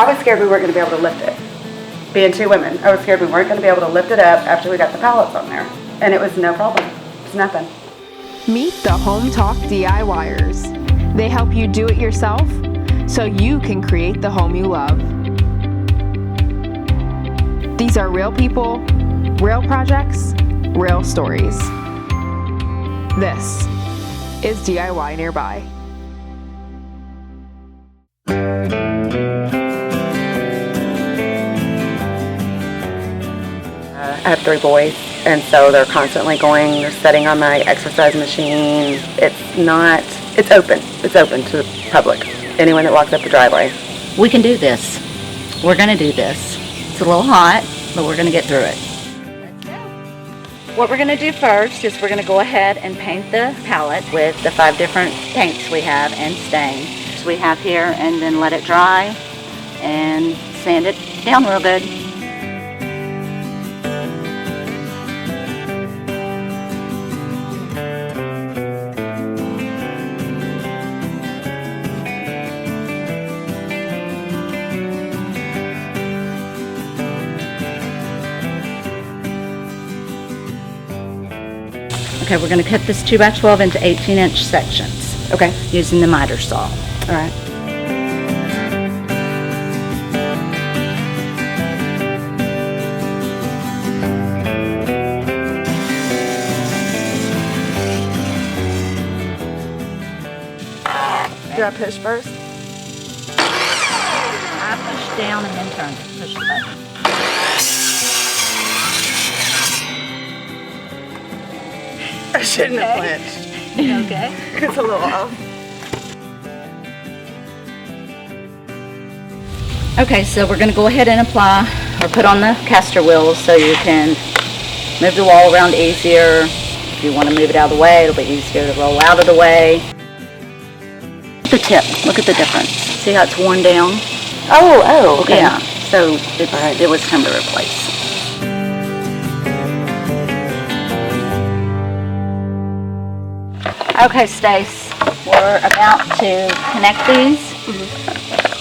I was scared we weren't going to be able to lift it. Being two women, I was scared we weren't going to be able to lift it up after we got the pallets on there. And it was no problem. It's nothing. Meet the Hometalk DIYers. They help you do it yourself so you can create the home you love. These are real people, real projects, real stories. This is DIY Nearby. I have 3 boys, and so they're constantly going, they're sitting on my exercise machine. It's open to the public, anyone that walks up the driveway. We can do this. We're going to do this. It's a little hot, but we're going to get through it. What we're going to do first is we're going to go ahead and paint the palette with the 5 different paints we have and stain we have here, and then let it dry and sand it down real good. Okay, we're going to cut this 2x12 into 18-inch sections. Okay. Using the miter saw. All right. Do I push first? I push down and then turn. Push the button. I shouldn't have flinched. Okay. It's a little off. Okay, so we're going to go ahead and apply or put on the caster wheels so you can move the wall around easier. If you want to move it out of the way, it'll be easier to roll out of the way. The tip, look at the difference. See how it's worn down? Oh, okay. Yeah, so it was time to replace. Okay, Stace, we're about to connect these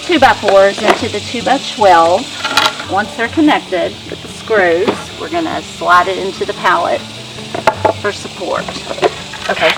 2x4s into the 2x12. Once they're connected with the screws, we're going to slide it into the pallet for support. Okay.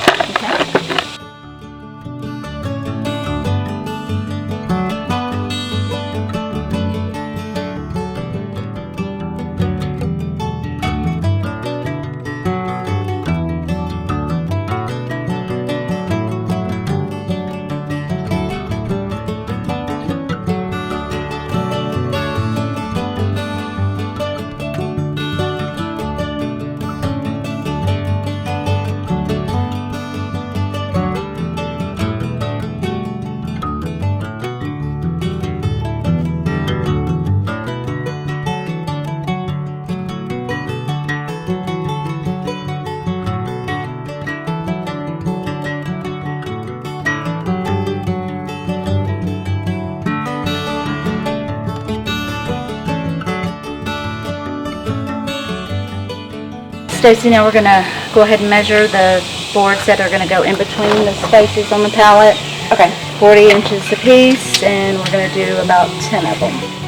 Stacy, now we're going to go ahead and measure the boards that are going to go in between the spaces on the pallet. Okay. 40 inches a piece, and we're going to do about 10 of them.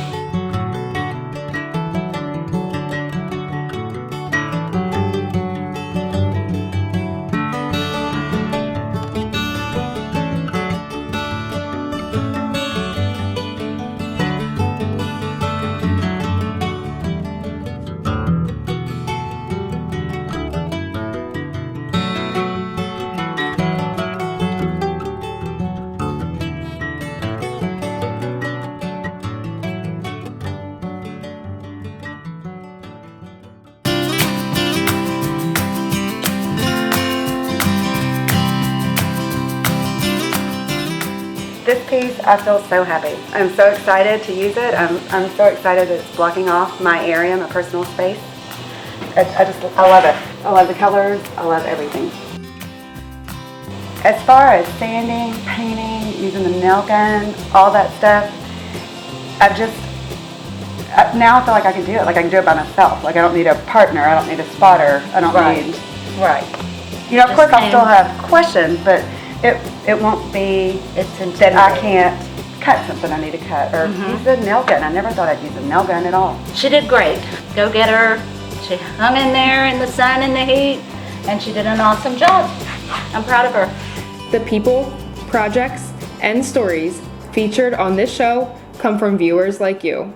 This piece, I feel so happy. I'm so excited to use it. I'm so excited that it's blocking off my area, my personal space. I love it. I love the colors. I love everything. As far as sanding, painting, using the nail gun, all that stuff, now I feel like I can do it. Like I can do it by myself. Like I don't need a partner. I don't need a spotter. I don't need. Right. You know, of course I'll still have questions, but it won't be that I can't cut something I need to cut, or use a nail gun. I never thought I'd use a nail gun at all. She did great. Go get her. She hung in there in the sun and the heat, and she did an awesome job. I'm proud of her. The people, projects, and stories featured on this show come from viewers like you.